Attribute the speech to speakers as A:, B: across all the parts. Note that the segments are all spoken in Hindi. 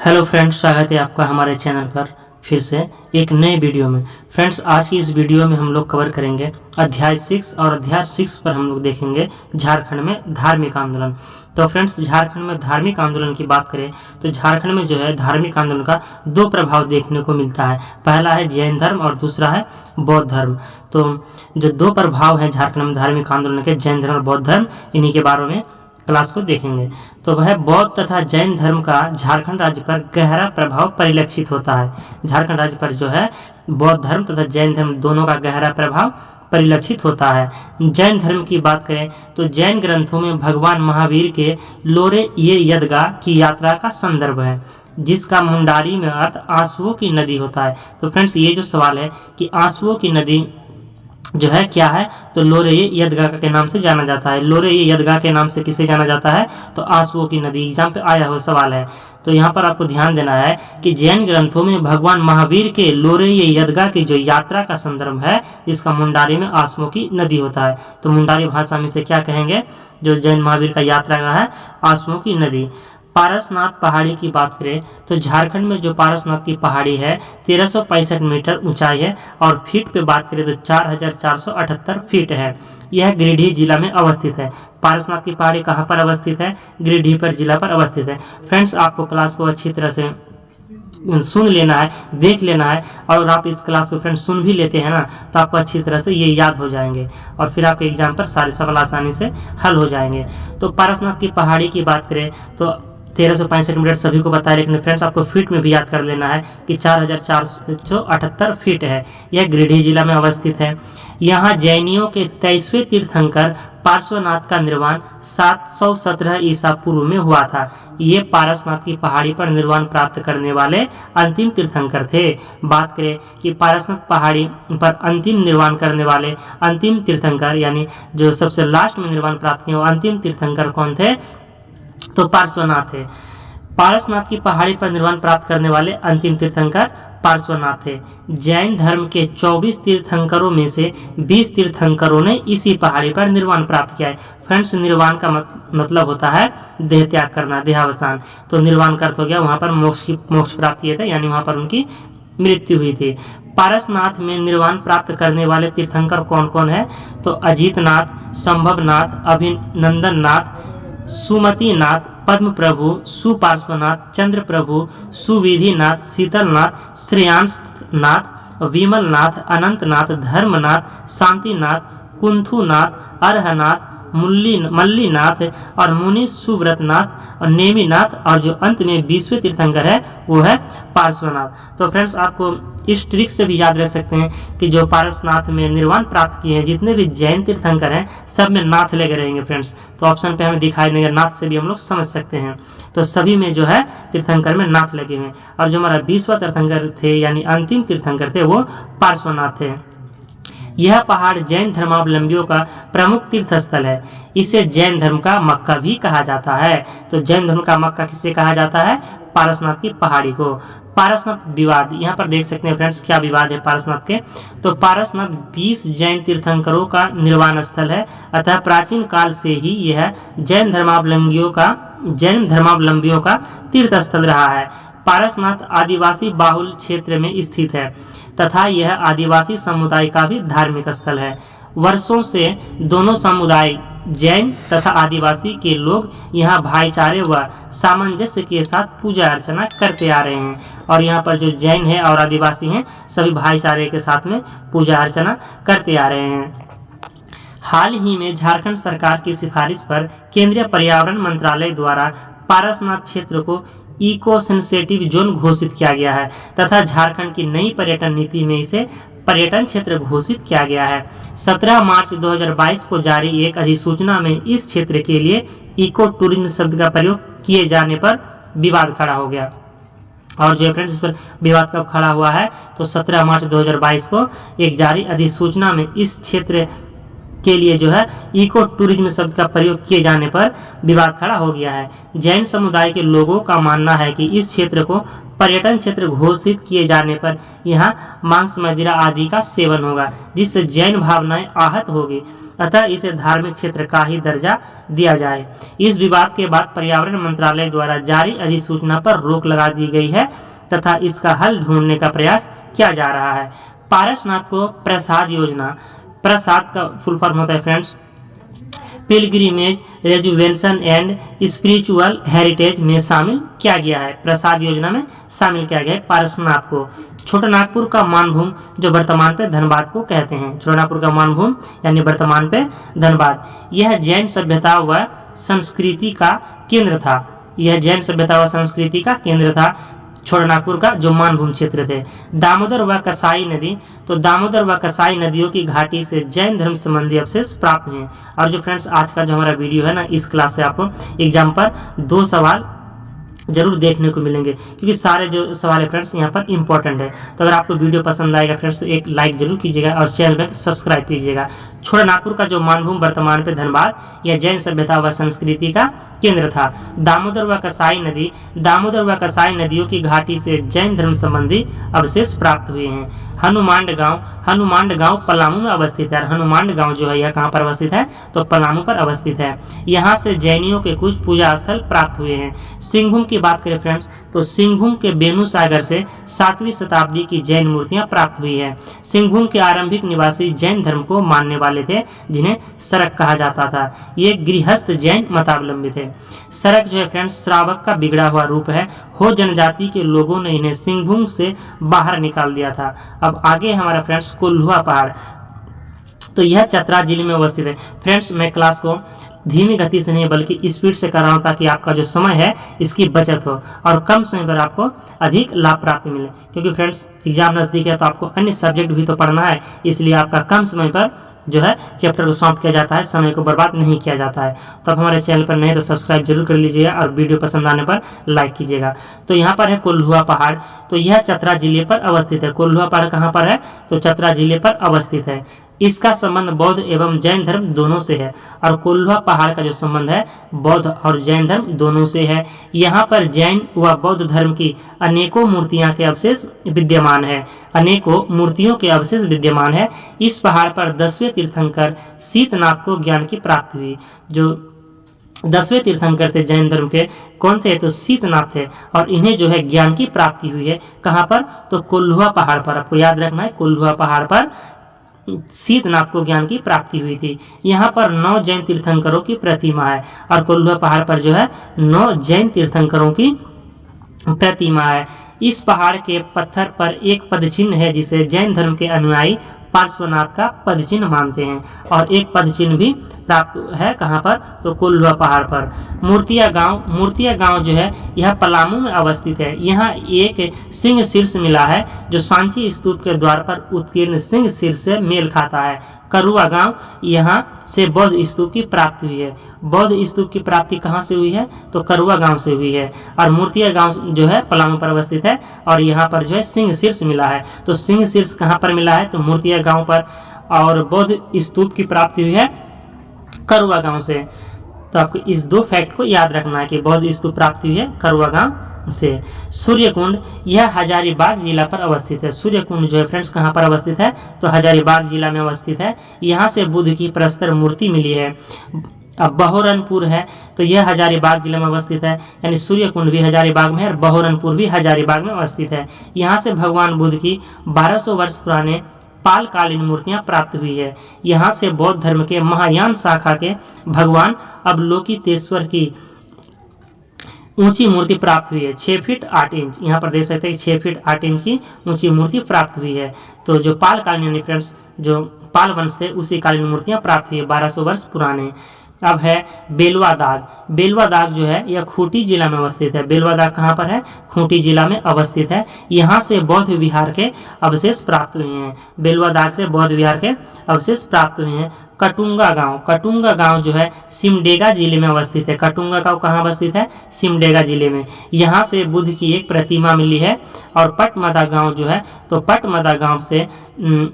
A: हेलो फ्रेंड्स, स्वागत है आपका हमारे चैनल पर फिर से एक नए वीडियो में। फ्रेंड्स, आज की इस वीडियो में हम लोग कवर करेंगे अध्याय 6 और अध्याय 6 पर हम लोग देखेंगे झारखंड में धार्मिक आंदोलन। तो फ्रेंड्स, झारखंड में धार्मिक आंदोलन की बात करें तो झारखंड में जो है धार्मिक आंदोलन का दो प्रभाव देखने को मिलता है। पहला है जैन धर्म और दूसरा है बौद्ध धर्म। तो जो दो प्रभाव है झारखंड में धार्मिक आंदोलन के, जैन धर्म और बौद्ध धर्म, इन्हीं के बारे में क्लास को देखेंगे। तो वह बौद्ध तथा जैन धर्म का झारखंड राज्य पर गहरा प्रभाव परिलक्षित होता है। झारखंड राज्य पर जो है बौद्ध धर्म तथा जैन धर्म दोनों का गहरा प्रभाव परिलक्षित होता है। जैन धर्म की बात करें तो जैन ग्रंथों में भगवान महावीर के लोरे ये यदगा की यात्रा का संदर्भ है, जिसका मुंडारी में अर्थ आंसुओं की नदी होता है। तो फ्रेंड्स, ये जो सवाल है कि आंसुओं की नदी जो है क्या है, तो लोरे यदगा के नाम से जाना जाता है। लोरे यदगा के नाम से किसे जाना जाता है, तो आंसुओं की नदी। एग्जाम पे आया हुआ सवाल है। तो यहाँ पर आपको ध्यान देना है कि जैन ग्रंथों में भगवान महावीर के लोरे यदगा की जो यात्रा का संदर्भ है, इसका मुंडारी में आंसुओं की नदी होता है। तो मुंडारी भाषा में से क्या कहेंगे, जो जैन महावीर का यात्रा का है, आंसुओं की नदी। पारसनाथ पहाड़ी की बात करें तो झारखंड में जो पारसनाथ की पहाड़ी है 1365 मीटर ऊंचाई है और फीट पे बात करें तो 4478 फीट है। यह गिरिडीह जिला में अवस्थित है। पारसनाथ की पहाड़ी कहाँ पर अवस्थित है, गिरिडीह पर जिला पर अवस्थित है। फ्रेंड्स, आपको क्लास को अच्छी तरह से सुन लेना है, देख लेना है, और आप इस क्लास को फ्रेंड्स सुन भी लेते हैं ना, तो आपको अच्छी तरह से ये याद हो जाएंगे और फिर आपके एग्जाम पर सारे सवाल आसानी से हल हो जाएंगे। तो पारसनाथ की पहाड़ी की बात करें तो 1365 मीटर सभी को बताया, लेकिन फ्रेंड्स आपको फीट में भी याद कर लेना है कि 4478 फीट है। यह गिरिडीह जिला में अवस्थित है। यहाँ जैनियों के 23वें तीर्थंकर पार्श्वनाथ का निर्वाण 717 ईसा पूर्व में हुआ था। ये पारसनाथ की पहाड़ी पर निर्वाण प्राप्त करने वाले अंतिम तीर्थंकर थे। बात करें कि पारसनाथ पहाड़ी पर अंतिम निर्वाण करने वाले अंतिम तीर्थंकर, यानी जो सबसे लास्ट में निर्वाण प्राप्त किए वो अंतिम तीर्थंकर कौन थे, तो पार्श्वनाथ थे। पारसनाथ की पहाड़ी पर निर्वाण प्राप्त करने वाले अंतिम तीर्थंकर पार्श्वनाथ थे। जैन धर्म के 24 तीर्थंकरों में से 20 तीर्थंकरों ने इसी पहाड़ी पर निर्वाण प्राप्त किया है। फ्रेंड्स, निर्वाण का मतलब होता है देह त्याग करना, देहावसान। तो निर्वाण का अर्थ हो गया वहां पर मोक्ष प्राप्त किए थे, यानी वहां पर उनकी मृत्यु हुई थी। पारसनाथ में निर्वाण प्राप्त करने वाले तीर्थंकर कौन कौन है, तो अजीतनाथ, संभवनाथ, अभिनंदन नाथ, सुमतिनाथ, पद्म प्रभु, सुपार्श्वनाथ, चंद्र प्रभु, सुविधिनाथ, शीतलनाथ, श्रेयांशनाथ, विमलनाथ, अनंतनाथ, धर्मनाथ, शांतिनाथ, कुंथुनाथ, अर्हनाथ, मल्लीनाथ और मुनि सुव्रतनाथ और नेमिनाथ, और जो अंत में 20वें तीर्थंकर है वो है पार्श्वनाथ। तो फ्रेंड्स, आपको इस ट्रिक से भी याद रख सकते हैं कि जो पारसनाथ में निर्वाण प्राप्त किए हैं जितने भी जैन तीर्थंकर हैं सब में नाथ लगे रहेंगे। फ्रेंड्स, तो ऑप्शन पे हमें दिखाई देंगे, नाथ से भी हम लोग समझ सकते हैं। तो सभी में जो है तीर्थंकर में नाथ लगे हुए, और जो हमारा 20वां तीर्थंकर थे यानी अंतिम तीर्थंकर थे वो पार्श्वनाथ थे। यह पहाड़ जैन धर्मावलंबियों का प्रमुख तीर्थ स्थल है। इसे जैन धर्म का मक्का भी कहा जाता है। तो जैन धर्म का मक्का किसे कहा जाता है, पारसनाथ की पहाड़ी को। पारसनाथ विवाद, यहाँ पर देख सकते हैं फ्रेंड्स क्या विवाद है पारसनाथ के। तो पारसनाथ 20 जैन तीर्थंकरों का निर्वाण स्थल है, अतः प्राचीन काल से ही यह जैन धर्मावलंबियों का तीर्थ स्थल रहा है। पारसनाथ आदिवासी बाहुल क्षेत्र में स्थित है तथा यह आदिवासी समुदाय का भी धार्मिक स्थल है। वर्षों से दोनों समुदाय जैन तथा आदिवासी के लोग यहाँ भाईचारे व सामंजस्य के साथ पूजा अर्चना करते आ रहे हैं, और यहाँ पर जो जैन है और आदिवासी हैं सभी भाईचारे के साथ में पूजा अर्चना करते आ रहे हैं। हाल ही में झारखंड सरकार की सिफारिश पर केंद्रीय पर्यावरण मंत्रालय द्वारा पारसनाथ क्षेत्र को इको सेंसिटिव जोन घोषित किया गया है तथा झारखंड की नई पर्यटन नीति में इसे पर्यटन क्षेत्र घोषित किया गया है। 17 मार्च 2022 को जारी एक अधिसूचना में इस क्षेत्र के लिए इको टूरिज्म शब्द का प्रयोग किए जाने पर विवाद खड़ा हो गया। और जो फ्रेंड्स इस पर विवाद कब खड़ा हुआ है, तो 17 मार्च 2022 को एक जारी अधिसूचना में इस क्षेत्र के लिए जो है इको टूरिज्म शब्द का प्रयोग किए जाने पर विवाद खड़ा हो गया है। जैन समुदाय के लोगों का मानना है कि इस क्षेत्र को पर्यटन क्षेत्र घोषित किए जाने पर यहाँ मांस मदिरा आदि का सेवन होगा, जिससे जैन भावनाएं आहत होगी, अतः इसे धार्मिक क्षेत्र का ही दर्जा दिया जाए। इस विवाद के बाद पर्यावरण मंत्रालय द्वारा जारी अधिसूचना पर रोक लगा दी गई है तथा इसका हल ढूंढने का प्रयास किया जा रहा है। पारसनाथ को प्रसाद योजना, प्रसाद का फुल फॉर्म होता है friends pilgrimage rejuvenation and spiritual heritage में शामिल किया गया है। प्रसाद योजना में शामिल किया गया है पारसनाथ को। छोटा नागपुर का मानभूम जो वर्तमान पे धनबाद को कहते हैं, छोटा नागपुर का मानभूम यानी वर्तमान पे धनबाद, यह जैन सभ्यता व संस्कृति का केंद्र था। यह जैन सभ्यता व संस्कृति का केंद्र था छोटा नागपुर का जो मानभूम क्षेत्र थे। दामोदर व कसाई नदी, तो दामोदर व कसाई नदियों की घाटी से जैन धर्म संबंधी अवशेष प्राप्त हुए। और जो फ्रेंड्स आज का जो हमारा वीडियो है ना, इस क्लास से आपको एग्जाम पर 2 सवाल जरूर देखने को मिलेंगे, क्योंकि सारे जो सवाल है फ्रेंड्स यहाँ पर इंपॉर्टेंट है। तो अगर आपको वीडियो पसंद आएगा फ्रेंड्स तो एक लाइक जरूर कीजिएगा और चैनल में सब्सक्राइब कीजिएगा। छोटा नागपुर का जो मानभूम वर्तमान पे धनबाद, यह जैन सभ्यता व संस्कृति का केंद्र था। दामोदर व कसाई नदी, दामोदर व कसाई नदियों की घाटी से जैन धर्म संबंधी अवशेष प्राप्त हुए हैं। हनुमांड गांव, हनुमांड गांव पलामू में अवस्थित है। हनुमांड गांव जो है यह कहाँ पर अवस्थित है, तो पलामू पर अवस्थित है। यहाँ से जैनियों के कुछ पूजा स्थल प्राप्त हुए हैं। सिंहभूम की बात करें फ्रेंड्स तो सिंहभूम के बेनू सागर से 7वीं शताब्दी की जैन मूर्तियां प्राप्त हुई है। सिंहभूम के आरंभिक निवासी जैन धर्म को मानने वाले थे, जिन्हें सरक कहा जाता था। ये गृहस्थ जैन मतावलंबी थे। सरक जो है फ्रेंड्स श्रावक का बिगड़ा हुआ रूप है। हो जनजाति के लोगों ने इन्हें सिंहभूम से बाहर निकाल दिया था। अब आगे हमारा फ्रेंड्स कोल्हुआ पहाड़, तो यह चतरा जिले में अवस्थित है। फ्रेंड्स मैं क्लास को धीमी गति से नहीं बल्कि स्पीड से कर रहा हूँ, ताकि आपका जो समय है इसकी बचत हो और कम समय पर आपको अधिक लाभ प्राप्त मिले, क्योंकि फ्रेंड्स एग्जाम नज़दीक है तो आपको अन्य सब्जेक्ट भी तो पढ़ना है, इसलिए आपका कम समय पर जो है चैप्टर को समाप्त किया जाता है, समय को बर्बाद नहीं किया जाता है। तो आप हमारे चैनल पर नहीं तो सब्सक्राइब जरूर कर लीजिएगा और वीडियो पसंद आने पर लाइक कीजिएगा। तो यहाँ पर है कोल्हुआ पहाड़, तो यह चतरा जिले पर अवस्थित है। कोल्हुआ पहाड़ कहाँ पर है, तो चतरा जिले पर अवस्थित है। इसका संबंध बौद्ध एवं जैन धर्म दोनों से है, और कोल्हुआ पहाड़ का जो संबंध है बौद्ध और जैन धर्म दोनों से है। यहाँ पर जैन व बौद्ध धर्म की अनेकों मूर्तियां के अवशेष विद्यमान है, अनेकों मूर्तियों के अवशेष विद्यमान है। इस पहाड़ पर 10वें तीर्थंकर शीतनाथ को ज्ञान की प्राप्ति हुई। जो 10वें तीर्थंकर थे जैन धर्म के, कौन थे, तो शीतनाथ थे, और इन्हें जो है ज्ञान की प्राप्ति हुई है। कहाँ पर, तो कोल्हुआ पहाड़ पर। आपको याद रखना है, कोल्हुआ पहाड़ पर शीतनाथ को ज्ञान की प्राप्ति हुई थी। यहाँ पर 9 जैन तीर्थंकरों की प्रतिमा है, और कोल्हुआ पहाड़ पर जो है 9 जैन तीर्थंकरों की प्रतिमा है। इस पहाड़ के पत्थर पर एक पदचिन्ह है, जिसे जैन धर्म के अनुयायी पार्श्वनाथ का पदचिन्ह मानते हैं, और एक पदचिन्ह भी प्राप्त है कहाँ पर, तो कोल्हुआ पहाड़ पर। मूर्तिया गांव, मूर्तिया गांव जो है यह पलामू में अवस्थित है। यहाँ एक सिंह शीर्ष मिला है, जो सांची स्तूप के द्वार पर उत्कीर्ण सिंह शीर्ष से मेल खाता है। करुआ गांव, यहाँ से बौद्ध स्तूप की प्राप्ति हुई है। बौद्ध स्तूप की प्राप्ति कहाँ से हुई है, तो करुआ गांव से हुई है। और मूर्तिया गांव जो है पलामू पर अवस्थित है, और यहाँ पर जो है सिंह शीर्ष मिला है। तो सिंह शीर्ष कहाँ पर मिला है, तो मूर्तिया गांव पर, और बौद्ध स्तूप की प्राप्ति हुई है करुआ गांव से। तो आपको इस 2 फैक्ट को याद रखना है कि बौद्ध स्तूप प्राप्ति हुई है करुआ गांव से। सूर्यकुंड, यह हजारीबाग जिला पर अवस्थित है। सूर्यकुंड जो है फ्रेंड्स कहाँ पर अवस्थित है, तो हजारीबाग जिला में अवस्थित है। यहाँ से बुद्ध की प्रस्तर मूर्ति मिली है। अब बहोरनपुर है, तो यह हजारीबाग जिला में अवस्थित है, यानी सूर्यकुंड भी हजारीबाग में है और बहोरनपुर भी हजारीबाग में अवस्थित है। यहाँ से भगवान बुद्ध की 1200 वर्ष पुराने पालकालीन मूर्तियां प्राप्त हुई है। यहाँ से बौद्ध धर्म के महायान शाखा के भगवान अवलोकितेश्वर की ऊंची मूर्ति प्राप्त हुई है, 6 फीट 8 इंच। यहाँ पर देख सकते हैं 6 फीट 8 इंच की ऊंची मूर्ति प्राप्त हुई है। तो जो पालकालीन यानी फ्रेंड्स जो पाल वंश थे उसी कालीन मूर्तियां प्राप्त हुई है 1200 वर्ष पुराने। अब है बेलवा दाग। बेलवा दाग जो है यह खूंटी जिला में अवस्थित है। बेलवा दाग कहाँ पर है, खूंटी जिला में अवस्थित है। यहाँ से बौद्ध विहार के अवशेष प्राप्त हुए हैं। बेलवा दाग से बौद्ध विहार के अवशेष प्राप्त हुए हैं। कटुंगा गांव जो है सिमडेगा जिले में अवस्थित है। कटुंगा गांव कहाँ अवस्थित है? सिमडेगा जिले में। यहाँ से बुद्ध की एक प्रतिमा मिली है। और पटमदा गांव जो है, तो पटमदा गांव से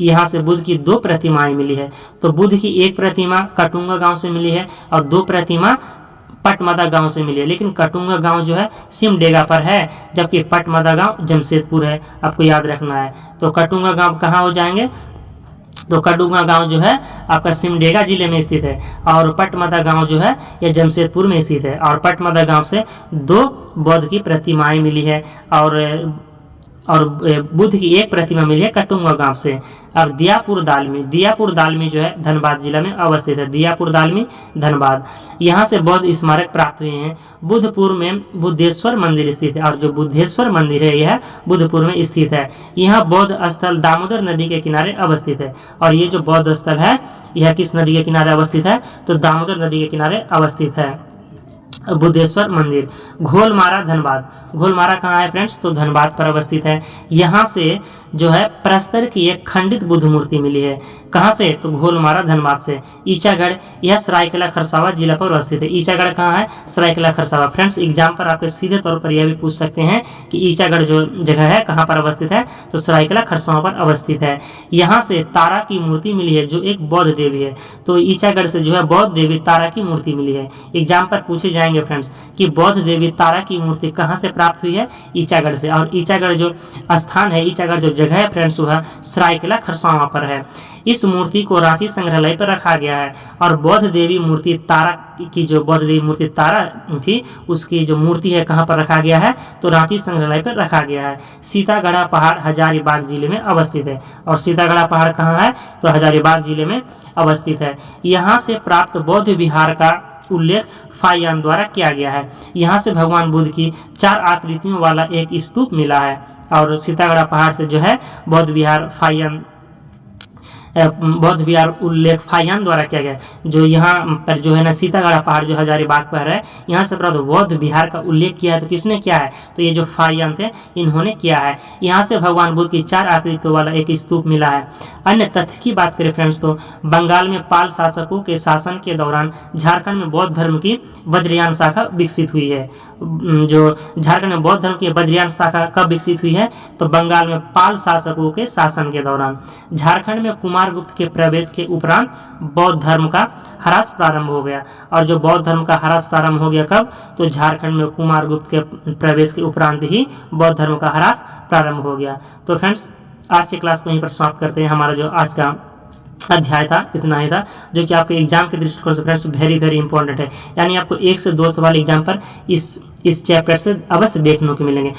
A: यहाँ से बुद्ध की 2 प्रतिमाएं मिली है। तो बुद्ध की एक प्रतिमा कटुंगा गांव से मिली है और 2 प्रतिमा पटमदा गांव से मिली है। लेकिन कटुंगा गांव जो है सिमडेगा पर है, जबकि पटमदा गांव जमशेदपुर है, आपको याद रखना है। तो कटुंगा गांव कहाँ हो जाएंगे? तो कटुंगा गांव जो है आपका सिमडेगा जिले में स्थित है और पटमदा गांव जो है यह जमशेदपुर में स्थित है। और पटमदा गांव से 2 बौद्ध की प्रतिमाएं मिली है और बुद्ध की एक प्रतिमा मिली है कटुंगा गांव से। अब दियापुर दालमी जो है धनबाद जिला में अवस्थित है। दियापुर दालमी धनबाद, यहाँ से बौद्ध स्मारक प्राप्त हुए हैं। बुद्धपुर में बुद्धेश्वर मंदिर स्थित है और जो बुद्धेश्वर मंदिर है यह बुद्धपुर में स्थित है। यह बौद्ध स्थल दामोदर नदी के किनारे अवस्थित है। और ये जो बौद्ध स्थल है यह किस नदी के किनारे अवस्थित है? तो दामोदर नदी के किनारे अवस्थित है बुद्धेश्वर मंदिर। घोलमारा कहाँ है फ्रेंड्स? तो धनबाद पर अवस्थित है। यहाँ से जो है प्रस्तर की एक खंडित बुद्ध मूर्ति मिली है। कहाँ से? तो घोलमारा धनबाद से। ईचागढ़, यह सरायकेला खरसावा जिला पर अवस्थित है। ईचागढ़ कहाँ है? सरायकेला खरसावा। फ्रेंड्स एग्जाम पर आपके सीधे तौर पर यह भी पूछ सकते हैं कि ईचागढ़ जो जगह है कहाँ पर अवस्थित है? तो सरायकेला खरसावा पर अवस्थित है। यहाँ से तारा की मूर्ति मिली है जो एक बौद्ध देवी है। तो ईचागढ़ से जो है बौद्ध देवी तारा की मूर्ति मिली है। एग्जाम पर पूछे जाएंगे फ्रेंड्स कि बौद्ध देवी तारा की मूर्ति कहाँ से प्राप्त हुई है? ईचागढ़ से। और ईचागढ़ जो स्थान है, ईचागढ़ जो जगह है फ्रेंड्स वह सरायकेला खरसावा पर है। इस मूर्ति को रांची संग्रहालय पर रखा गया है। और बौद्ध देवी मूर्ति तारा की जो बौद्ध देवी मूर्ति तारा थी उसकी जो मूर्ति है कहाँ पर रखा गया है? तो रांची संग्रहालय पर रखा गया है। सीतागढ़ा पहाड़ हजारीबाग जिले में अवस्थित है। और सीतागढ़ा पहाड़ कहाँ है? तो हजारीबाग जिले में अवस्थित है। यहाँ से प्राप्त बौद्ध विहार का उल्लेख फाहियान द्वारा किया गया है। यहाँ से भगवान बुद्ध की 4 आकृतियों वाला एक स्तूप मिला है। और सीतागढ़ा पहाड़ से जो है बौद्ध विहार उल्लेख फाहियान द्वारा किया गया। जो यहाँ पर जो है ना सीतागढ़ा पहाड़ जो हजारीबाग पर है, यहाँ से प्राप्त बौद्ध विहार का उल्लेख किया है। तो किसने किया है? तो ये जो फाहियान थे इन्होंने किया है। यहाँ से भगवान बुद्ध की 4 आकृतियों वाला एक स्तूप मिला है। अन्य तथ्य की बात करें फ्रेंड्स तो बंगाल में पाल शासकों के शासन के दौरान झारखंड में बौद्ध धर्म की वज्रयान शाखा विकसित हुई है। जो झारखंड में बौद्ध धर्म की वज्रयान शाखा कब विकसित हुई है? तो बंगाल में पाल शासकों के शासन के दौरान। झारखंड में कुमारगुप्त के प्रवेश के उपरांत बौद्ध धर्म का ह्रास प्रारंभ हो गया। और जो बौद्ध धर्म का ह्रास प्रारंभ हो गया कब? तो झारखंड में कुमारगुप्त के प्रवेश के उपरांत ही बौद्ध धर्म का ह्रास प्रारंभ हो गया। तो फ्रेंड्स आज की क्लास को यहीं पर समाप्त करते हैं। हमारा जो आज का अध्याय था इतना ही था, जो कि आपके एग्जाम के दृष्टिकोण से फ्रेंड्स वेरी इंपॉर्टेंट है। यानी आपको 1 से 2 सवाल एग्जाम पर इस चैप्टर से अवश्य देखने को मिलेंगे।